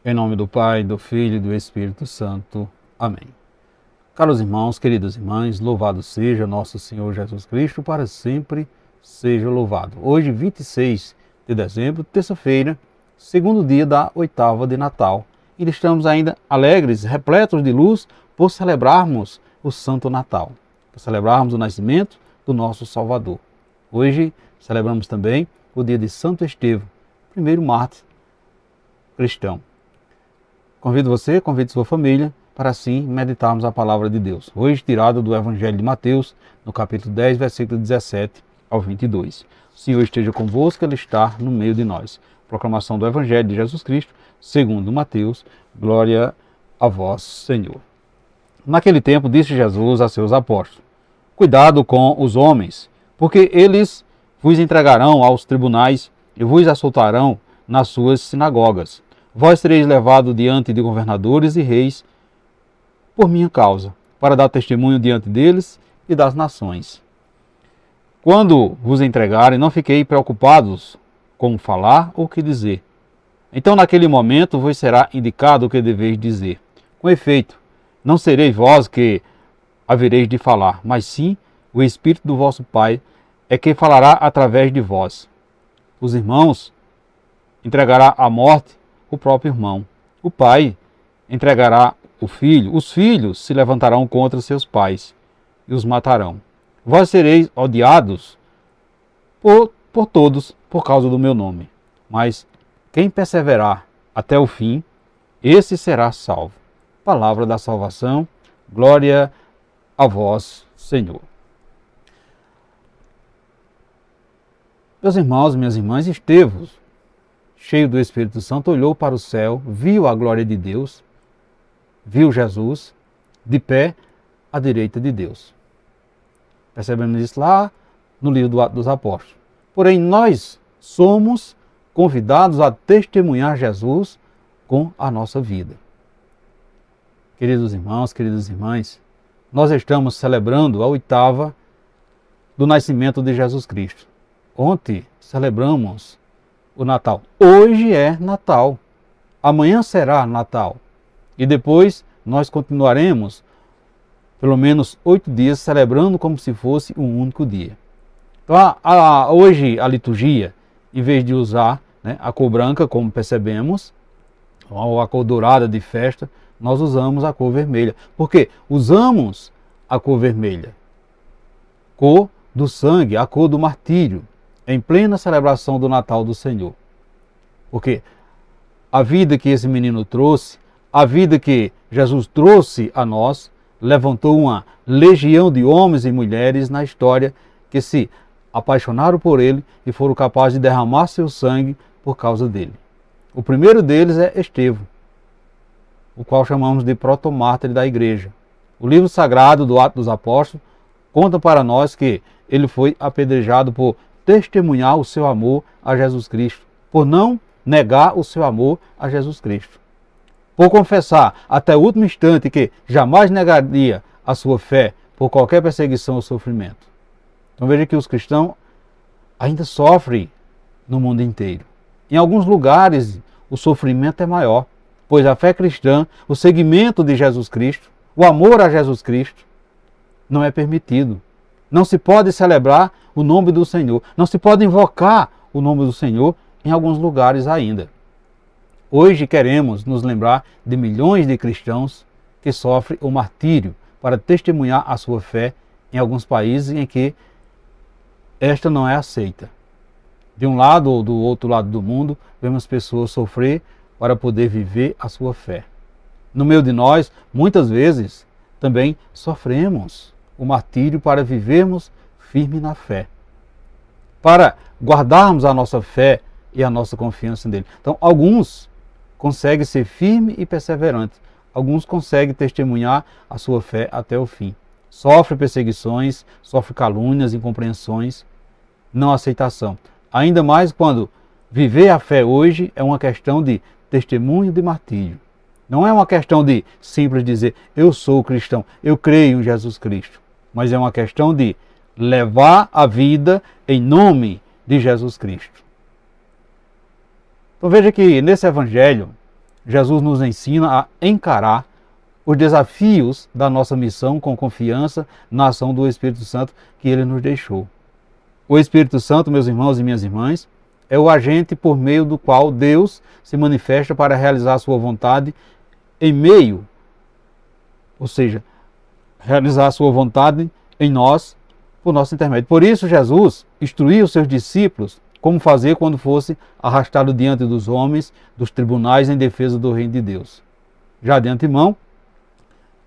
Em nome do Pai, do Filho e do Espírito Santo. Amém. Caros irmãos, queridas irmãs, louvado seja nosso Senhor Jesus Cristo, para sempre seja louvado. Hoje, 26 de dezembro, terça-feira, segundo dia da oitava de Natal. E estamos ainda alegres, repletos de luz, por celebrarmos o Santo Natal, por celebrarmos o nascimento do nosso Salvador. Hoje celebramos também o dia de Santo Estevão, primeiro mártir cristão. Convido você, convido sua família, para assim meditarmos a palavra de Deus. Hoje tirado do Evangelho de Mateus, no capítulo 10, versículo 17 ao 22. O Senhor esteja convosco, Ele está no meio de nós. Proclamação do Evangelho de Jesus Cristo, segundo Mateus. Glória a vós, Senhor. Naquele tempo disse Jesus a seus apóstolos: Cuidado com os homens, porque eles vos entregarão aos tribunais e vos açoitarão nas suas sinagogas. Vós sereis levados diante de governadores e reis por minha causa, para dar testemunho diante deles e das nações. Quando vos entregarem, não fiquei preocupados com falar ou o que dizer. Então, naquele momento, vos será indicado o que deveis dizer. Com efeito, não sereis vós que havereis de falar, mas sim o Espírito do vosso Pai é que falará através de vós. Os irmãos entregará à morte o próprio irmão. O pai entregará o filho. Os filhos se levantarão contra seus pais e os matarão. Vós sereis odiados por todos por causa do meu nome. Mas quem perseverar até o fim, esse será salvo. Palavra da salvação. Glória a vós, Senhor. Meus irmãos e minhas irmãs, Estevão, cheio do Espírito Santo, olhou para o céu, viu a glória de Deus, viu Jesus de pé à direita de Deus. Percebemos isso lá no livro do Atos dos Apóstolos. Porém, nós somos convidados a testemunhar Jesus com a nossa vida. Queridos irmãos, queridas irmãs, nós estamos celebrando a oitava do nascimento de Jesus Cristo. Ontem celebramos o Natal. Hoje é Natal. Amanhã será Natal. E depois nós continuaremos pelo menos 8 dias celebrando como se fosse um único dia. Então, hoje a liturgia, em vez de usar a cor branca, como percebemos, ou a cor dourada de festa, nós usamos a cor vermelha. Por quê? Usamos a cor vermelha, cor do sangue, a cor do martírio, em plena celebração do Natal do Senhor. Porque a vida que esse menino trouxe, a vida que Jesus trouxe a nós, levantou uma legião de homens e mulheres na história que se apaixonaram por ele e foram capazes de derramar seu sangue por causa dele. O primeiro deles é Estevão, o qual chamamos de protomártir da igreja. O livro sagrado do Atos dos Apóstolos conta para nós que ele foi apedrejado por testemunhar o seu amor a Jesus Cristo, por não negar o seu amor a Jesus Cristo, por confessar até o último instante que jamais negaria a sua fé por qualquer perseguição ou sofrimento. Então veja que os cristãos ainda sofrem no mundo inteiro. Em alguns lugares o sofrimento é maior, pois a fé cristã, o seguimento de Jesus Cristo, o amor a Jesus Cristo, não é permitido. Não se pode celebrar o nome do Senhor, não se pode invocar o nome do Senhor em alguns lugares ainda. Hoje queremos nos lembrar de milhões de cristãos que sofrem o martírio para testemunhar a sua fé em alguns países em que esta não é aceita. De um lado ou do outro lado do mundo, vemos pessoas sofrer para poder viver a sua fé. No meio de nós, muitas vezes, também sofremos o martírio para vivermos firme na fé, para guardarmos a nossa fé e a nossa confiança nele. Então, alguns conseguem ser firmes e perseverantes, alguns conseguem testemunhar a sua fé até o fim. Sofre perseguições, sofre calúnias, incompreensões, não aceitação. Ainda mais quando viver a fé hoje é uma questão de testemunho de martírio. Não é uma questão de simples dizer, eu sou cristão, eu creio em Jesus Cristo. Mas é uma questão de levar a vida em nome de Jesus Cristo. Então veja que nesse Evangelho, Jesus nos ensina a encarar os desafios da nossa missão com confiança na ação do Espírito Santo que Ele nos deixou. O Espírito Santo, meus irmãos e minhas irmãs, é o agente por meio do qual Deus se manifesta para realizar a sua vontade em meio, ou seja, realizar a sua vontade em nós, por nosso intermédio. Por isso, Jesus instruiu os seus discípulos como fazer quando fosse arrastado diante dos homens, dos tribunais, em defesa do reino de Deus. Já de antemão,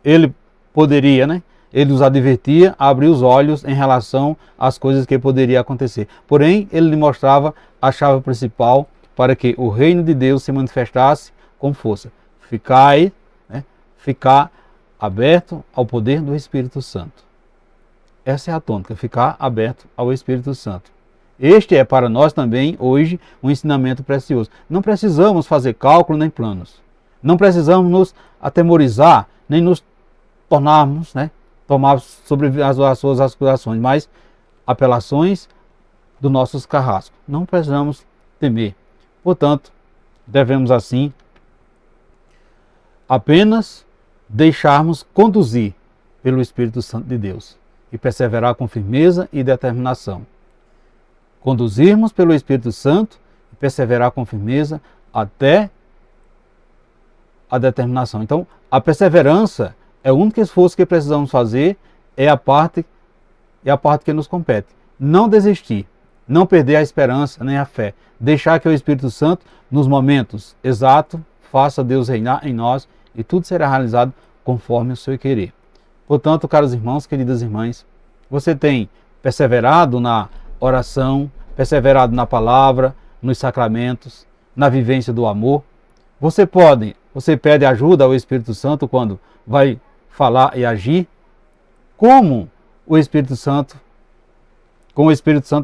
ele poderia, ele os advertia, abrir os olhos em relação às coisas que poderiam acontecer. Porém, ele lhe mostrava a chave principal para que o reino de Deus se manifestasse com força. Ficar aberto ao poder do Espírito Santo. Essa é a tônica, ficar aberto ao Espírito Santo. Este é para nós também, hoje, um ensinamento precioso. Não precisamos fazer cálculo nem planos. Não precisamos nos atemorizar, nem nos tomar sobre as suas aspirações, mas apelações dos nossos carrascos. Não precisamos temer. Portanto, devemos assim apenas deixarmos conduzir pelo Espírito Santo de Deus e perseverar com firmeza e determinação. Conduzirmos pelo Espírito Santo e perseverar com firmeza até a determinação. Então, a perseverança é o único esforço que precisamos fazer, é a parte que nos compete. Não desistir, não perder a esperança nem a fé. Deixar que o Espírito Santo, nos momentos exatos, faça Deus reinar em nós e tudo será realizado conforme o seu querer. Portanto, caros irmãos, queridas irmãs, você tem perseverado na oração, perseverado na palavra, nos sacramentos, na vivência do amor. Você pede ajuda ao Espírito Santo quando vai falar e agir. Com o Espírito Santo,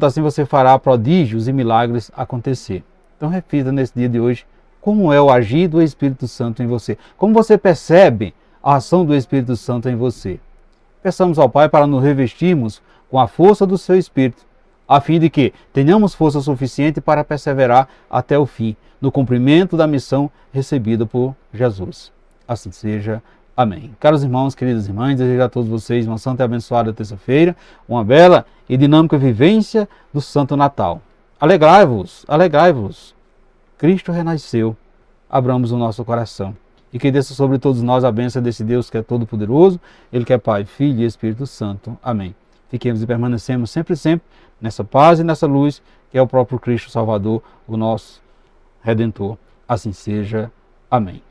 assim você fará prodígios e milagres acontecer. Então reflita nesse dia de hoje, como é o agir do Espírito Santo em você? Como você percebe a ação do Espírito Santo em você? Peçamos ao Pai para nos revestirmos com a força do seu Espírito, a fim de que tenhamos força suficiente para perseverar até o fim, no cumprimento da missão recebida por Jesus. Assim seja. Amém. Caros irmãos, queridas irmãs, desejo a todos vocês uma santa e abençoada terça-feira, uma bela e dinâmica vivência do Santo Natal. Alegrai-vos, alegrai-vos. Cristo renasceu. Abramos o nosso coração. E que desça sobre todos nós a bênção desse Deus que é todo-poderoso, Ele que é Pai, Filho e Espírito Santo. Amém. Fiquemos e permanecemos sempre nessa paz e nessa luz que é o próprio Cristo Salvador, o nosso Redentor. Assim seja. Amém.